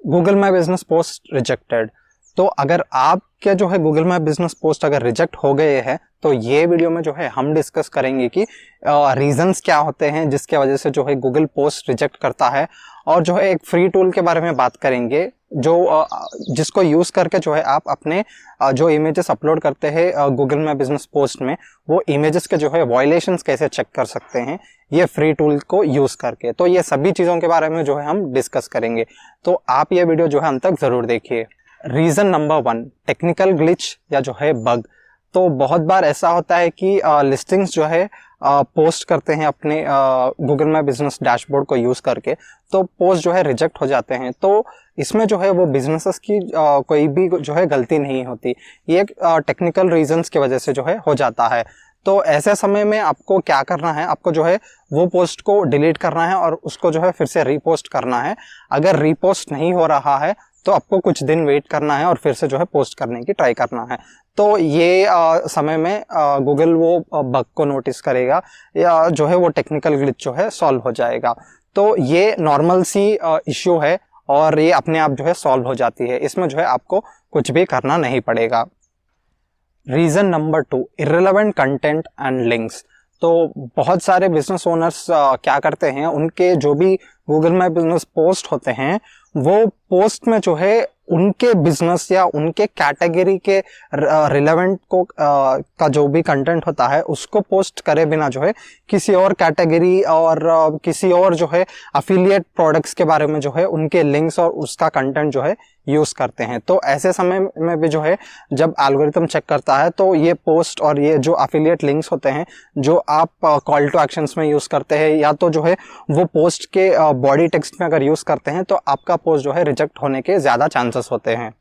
Google my business post rejected. तो अगर आपके जो है गूगल माई बिजनेस पोस्ट अगर रिजेक्ट हो गए हैं तो ये वीडियो में जो है हम डिस्कस करेंगे कि रीजंस क्या होते हैं जिसके वजह से जो है गूगल पोस्ट रिजेक्ट करता है, और जो है एक फ्री टूल के बारे में बात करेंगे जो जिसको यूज करके जो है आप अपने जो इमेजेस अपलोड करते हैं गूगल माई बिजनेस पोस्ट में, वो इमेजेस के जो है वायलेशंस कैसे चेक कर सकते हैं ये फ्री टूल को यूज करके। तो ये सभी चीजों के बारे में जो है हम डिस्कस करेंगे, तो आप ये वीडियो जो है अंत तक जरूर देखिए। रीजन नंबर 1, टेक्निकल ग्लिच या जो है बग। तो बहुत बार ऐसा होता है कि लिस्टिंग्स जो है पोस्ट करते हैं अपने गूगल माई बिजनेस डैशबोर्ड को यूज करके, तो पोस्ट जो है रिजेक्ट हो जाते हैं। तो इसमें जो है वो बिजनेसेस की कोई भी जो है गलती नहीं होती, ये टेक्निकल रीजंस की वजह से जो है हो जाता है। तो ऐसे समय में आपको क्या करना है, आपको जो है वो पोस्ट को डिलीट करना है और उसको जो है फिर से रीपोस्ट करना है। अगर रीपोस्ट नहीं हो रहा है तो आपको कुछ दिन वेट करना है और फिर से जो है पोस्ट करने की ट्राई करना है। तो ये समय में गूगल वो बग को नोटिस करेगा या जो है वो टेक्निकल ग्लिच जो है सॉल्व हो जाएगा। तो ये नॉर्मल सी इश्यू है और ये अपने आप जो है सॉल्व हो जाती है, इसमें जो है आपको कुछ भी करना नहीं पड़ेगा। Reason number 2, irrelevant content and links. तो बहुत सारे बिजनेस ओनर्स क्या करते हैं, उनके जो भी गूगल माई बिजनेस पोस्ट होते हैं वो पोस्ट में जो है उनके बिजनेस या उनके कैटेगरी के रिलेवेंट को का जो भी कंटेंट होता है उसको पोस्ट करे बिना जो है किसी और कैटेगरी और किसी और जो है अफिलिएट प्रोडक्ट्स के बारे में जो है उनके लिंक्स और उसका कंटेंट जो है यूज करते हैं। तो ऐसे समय में भी जो है जब एल्गोरिथम चेक करता है तो ये पोस्ट और ये जो अफिलिएट लिंक्स होते हैं जो आप कॉल टू एक्शंस में यूज करते हैं या तो जो है वो पोस्ट के बॉडी टेक्स्ट में अगर यूज करते हैं तो आपका पोस्ट जो है रिजेक्ट होने के ज्यादा चांसेस होते हैं।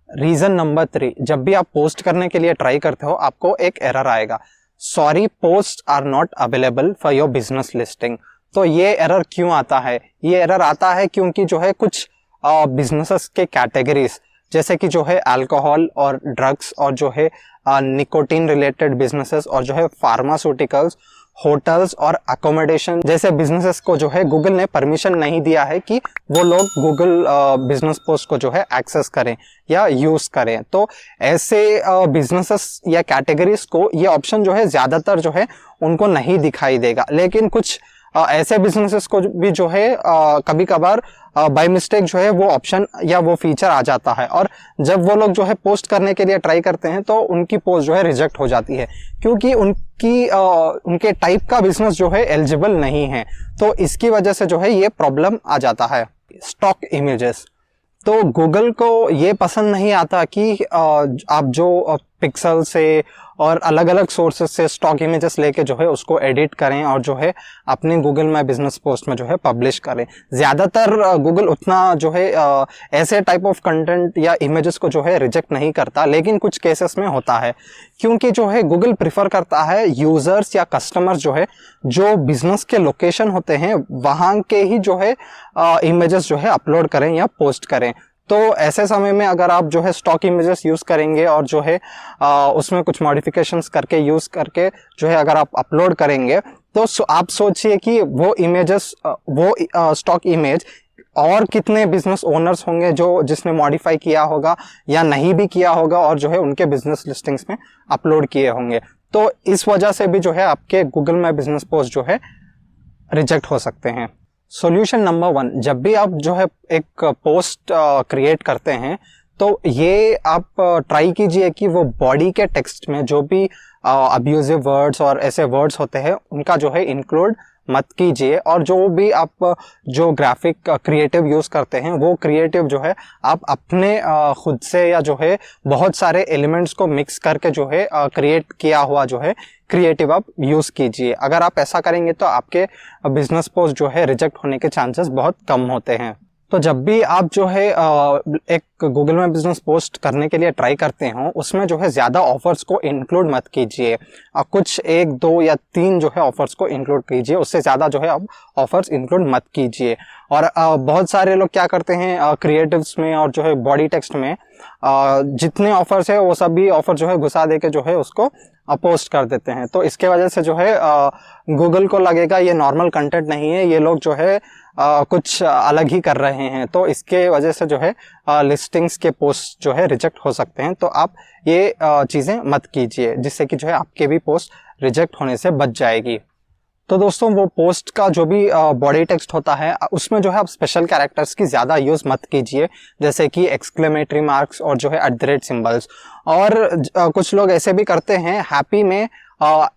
रीजन नंबर 3, जब भी आप पोस्ट करने के लिए ट्राई करते हो आपको एक एरर आएगा, sorry post are not available for your business listing. तो ये एरर क्यों आता है? ये एरर आता है क्योंकि जो है कुछ बिजनेसेस के कैटेगरीज जैसे कि जो है अल्कोहल और ड्रग्स और जो है निकोटीन रिलेटेड बिजनेसेस और जो है फार्मास्यूटिकल्स, होटल्स और अकोमोडेशन जैसे बिजनेसेस को जो है गूगल ने परमिशन नहीं दिया है कि वो लोग गूगल बिजनेस पोस्ट को जो है एक्सेस करें या यूज करें। तो ऐसे बिजनेसेस या कैटेगरीज को ये ऑप्शन जो है ज्यादातर जो है उनको नहीं दिखाई देगा, लेकिन कुछ ऐसे बिजनेसेस को भी जो है कभी कभार बाय मिस्टेक जो है वो ऑप्शन या वो फीचर आ जाता है, और जब वो लोग जो है पोस्ट करने के लिए ट्राई करते हैं तो उनकी पोस्ट जो है रिजेक्ट हो जाती है क्योंकि उनके टाइप का बिजनेस जो है एलिजिबल नहीं है। तो इसकी वजह से जो है ये प्रॉब्लम आ जाता है। स्टॉक इमेजेस, तो गूगल को ये पसंद नहीं आता कि आप जो पिक्सल से और अलग अलग सोर्सेस से स्टॉक इमेजेस लेके जो है उसको एडिट करें और जो है अपने गूगल माई बिजनेस पोस्ट में जो है पब्लिश करें। ज्यादातर गूगल उतना जो है ऐसे टाइप ऑफ कंटेंट या इमेजेस को जो है रिजेक्ट नहीं करता, लेकिन कुछ केसेस में होता है क्योंकि जो है गूगल प्रिफर करता है यूजर्स या कस्टमर्स जो है जो बिजनेस के लोकेशन होते हैं वहां के ही जो है इमेजेस जो है अपलोड करें या पोस्ट करें। तो ऐसे समय में अगर आप जो है स्टॉक इमेजेस यूज करेंगे और जो है उसमें कुछ मॉडिफिकेशंस करके यूज करके जो है अगर आप अपलोड करेंगे तो आप सोचिए कि वो इमेजेस वो स्टॉक इमेज और कितने बिजनेस ओनर्स होंगे जो जिसने मॉडिफाई किया होगा या नहीं भी किया होगा और जो है उनके बिजनेस लिस्टिंग्स में अपलोड किए होंगे। तो इस वजह से भी जो है आपके गूगल माई बिजनेस पोस्ट जो है रिजेक्ट हो सकते हैं। सॉल्यूशन नंबर 1, जब भी आप जो है एक पोस्ट क्रिएट करते हैं तो ये आप ट्राई कीजिए कि वो बॉडी के टेक्स्ट में जो भी अब्यूजिव वर्ड्स और ऐसे वर्ड्स होते हैं उनका जो है इंक्लूड मत कीजिए, और जो भी आप जो ग्राफिक क्रिएटिव यूज करते हैं वो क्रिएटिव जो है आप अपने खुद से या जो है बहुत सारे एलिमेंट्स को मिक्स करके जो है क्रिएट किया हुआ जो है क्रिएटिव आप यूज कीजिए। अगर आप ऐसा करेंगे तो आपके बिजनेस पोस्ट जो है रिजेक्ट होने के चांसेस बहुत कम होते हैं। तो जब भी आप जो है एक गूगल में बिजनेस पोस्ट करने के लिए ट्राई करते हो उसमें जो है ज़्यादा ऑफर्स को इंक्लूड मत कीजिए, कुछ 1, 2 या 3 जो है ऑफर्स को इंक्लूड कीजिए, उससे ज़्यादा जो है आप ऑफर्स इंक्लूड मत कीजिए। और बहुत सारे लोग क्या करते हैं क्रिएटिव्स में और जो है बॉडी टेक्स्ट में जितने ऑफर्स है वो सभी ऑफर जो है घुसा दे के जो है उसको पोस्ट कर देते हैं। तो इसके वजह से जो है गूगल को लगेगा ये नॉर्मल कंटेंट नहीं है, ये लोग जो है कुछ अलग ही कर रहे हैं। तो इसके वजह से जो है लिस्टिंग्स के पोस्ट जो है रिजेक्ट हो सकते हैं। तो आप ये चीज़ें मत कीजिए, जिससे कि जो है आपके भी पोस्ट रिजेक्ट होने से बच जाएगी। तो दोस्तों वो पोस्ट का जो भी बॉडी टेक्स्ट होता है उसमें जो है आप स्पेशल कैरेक्टर्स की ज़्यादा यूज़ मत कीजिए, जैसे कि एक्सक्लेमेटरी मार्क्स और जो है @ सिंबल्स। और कुछ लोग ऐसे भी करते हैं, हैप्पी में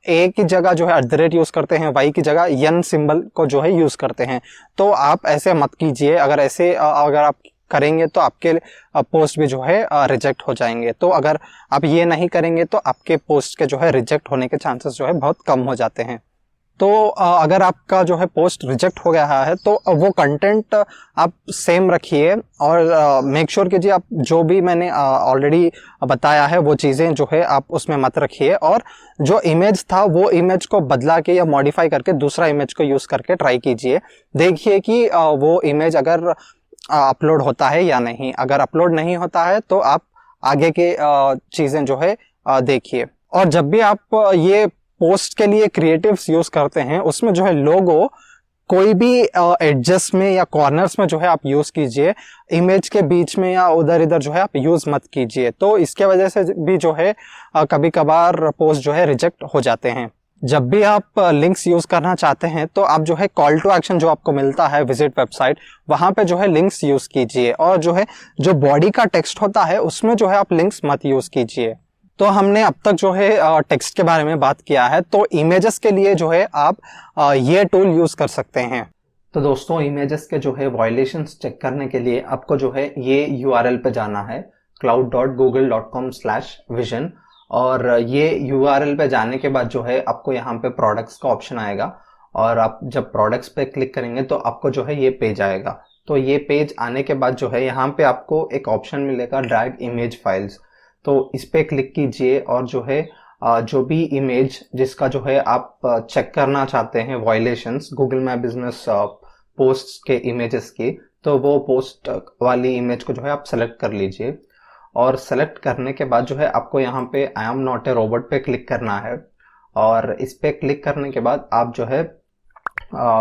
ए की जगह जो है @ यूज़ करते हैं, वाई की जगह यन सिंबल को जो है यूज़ करते हैं। तो आप ऐसे मत कीजिए। अगर ऐसे अगर आप करेंगे तो आपके पोस्ट भी जो है रिजेक्ट हो जाएंगे। तो अगर आप ये नहीं करेंगे तो आपके पोस्ट के जो है रिजेक्ट होने के चांसेस जो है बहुत कम हो जाते हैं। तो अगर आपका जो है पोस्ट रिजेक्ट हो गया है तो वो कंटेंट आप सेम रखिए और मेक श्योर कीजिए आप जो भी मैंने ऑलरेडी बताया है वो चीज़ें जो है आप उसमें मत रखिए। और जो इमेज था वो इमेज को बदला के या मॉडिफाई करके दूसरा इमेज को यूज़ करके ट्राई कीजिए। देखिए कि वो इमेज अगर अपलोड होता है या नहीं। अगर अपलोड नहीं होता है तो आप आगे के चीज़ें जो है देखिए। और जब भी आप ये पोस्ट के लिए क्रिएटिव्स यूज करते हैं उसमें जो है लोगो कोई भी एडजस्ट में या कॉर्नर्स में जो है आप यूज कीजिए, इमेज के बीच में या उधर इधर जो है आप यूज मत कीजिए। तो इसके वजह से भी जो है कभी कभार पोस्ट जो है रिजेक्ट हो जाते हैं। जब भी आप लिंक्स यूज करना चाहते हैं तो आप जो है कॉल टू एक्शन जो आपको मिलता है विजिट वेबसाइट, वहां पे जो है लिंक्स यूज कीजिए। और जो है जो बॉडी का टेक्स्ट होता है उसमें जो है आप लिंक्स मत यूज कीजिए। तो हमने अब तक जो है टेक्स्ट के बारे में बात किया है। तो इमेजेस के लिए जो है आप ये टूल यूज कर सकते हैं। तो दोस्तों इमेजेस के जो है वायलेशंस चेक करने के लिए आपको जो है ये URL पे जाना है cloud.google.com/vision। और ये URL पे जाने के बाद जो है आपको यहाँ पे प्रोडक्ट्स का ऑप्शन आएगा और आप जब प्रोडक्ट्स पे क्लिक करेंगे तो आपको जो है ये पेज आएगा। तो ये पेज आने के बाद जो है यहाँ पे आपको एक ऑप्शन मिलेगा ड्रैग इमेज फाइल्स। तो इस पे क्लिक कीजिए और जो है जो भी इमेज जिसका जो है आप चेक करना चाहते हैं violations Google my business post के इमेजेस की, तो वो पोस्ट वाली इमेज को जो है आप सेलेक्ट कर लीजिए। और सेलेक्ट करने के बाद जो है आपको यहाँ पे I am not a robot पे क्लिक करना है। और इस पे क्लिक करने के बाद आप जो है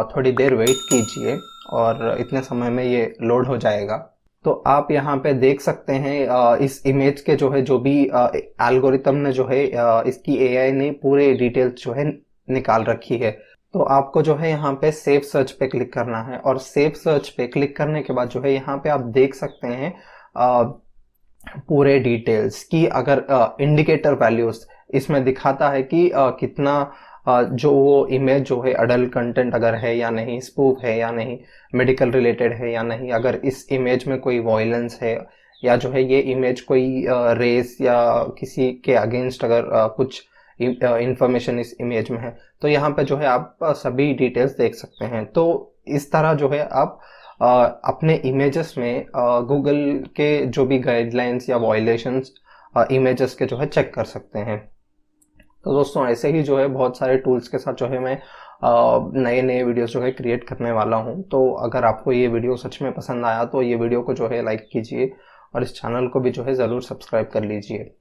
थोड़ी देर वेट कीजिए और इतने समय में ये लोड हो जाएगा। तो आप यहाँ पे देख सकते हैं इस इमेज के जो है जो भी एल्गोरिथम ने जो है इसकी AI ने पूरे डिटेल्स जो है निकाल रखी है। तो आपको जो है यहाँ पे सेव सर्च पे क्लिक करना है और सेव सर्च पे क्लिक करने के बाद जो है यहाँ पे आप देख सकते हैं पूरे डिटेल्स की। अगर इंडिकेटर वैल्यूज इसमें दिखाता है कि कितना जो वो इमेज जो है अडल्ट कंटेंट अगर है या नहीं, स्पूफ है या नहीं, मेडिकल रिलेटेड है या नहीं, अगर इस इमेज में कोई वायलेंस है या जो है ये इमेज कोई रेस या किसी के अगेंस्ट अगर कुछ इंफॉर्मेशन इस इमेज में है, तो यहाँ पे जो है आप सभी डिटेल्स देख सकते हैं। तो इस तरह जो है आप अपने इमेजेस में गूगल के जो भी गाइडलाइंस या वायलेशंस इमेजेस के जो है चेक कर सकते हैं। तो दोस्तों ऐसे ही जो है बहुत सारे टूल्स के साथ जो है मैं नए नए वीडियोस जो है क्रिएट करने वाला हूं। तो अगर आपको ये वीडियो सच में पसंद आया तो ये वीडियो को जो है लाइक कीजिए और इस चैनल को भी जो है ज़रूर सब्सक्राइब कर लीजिए।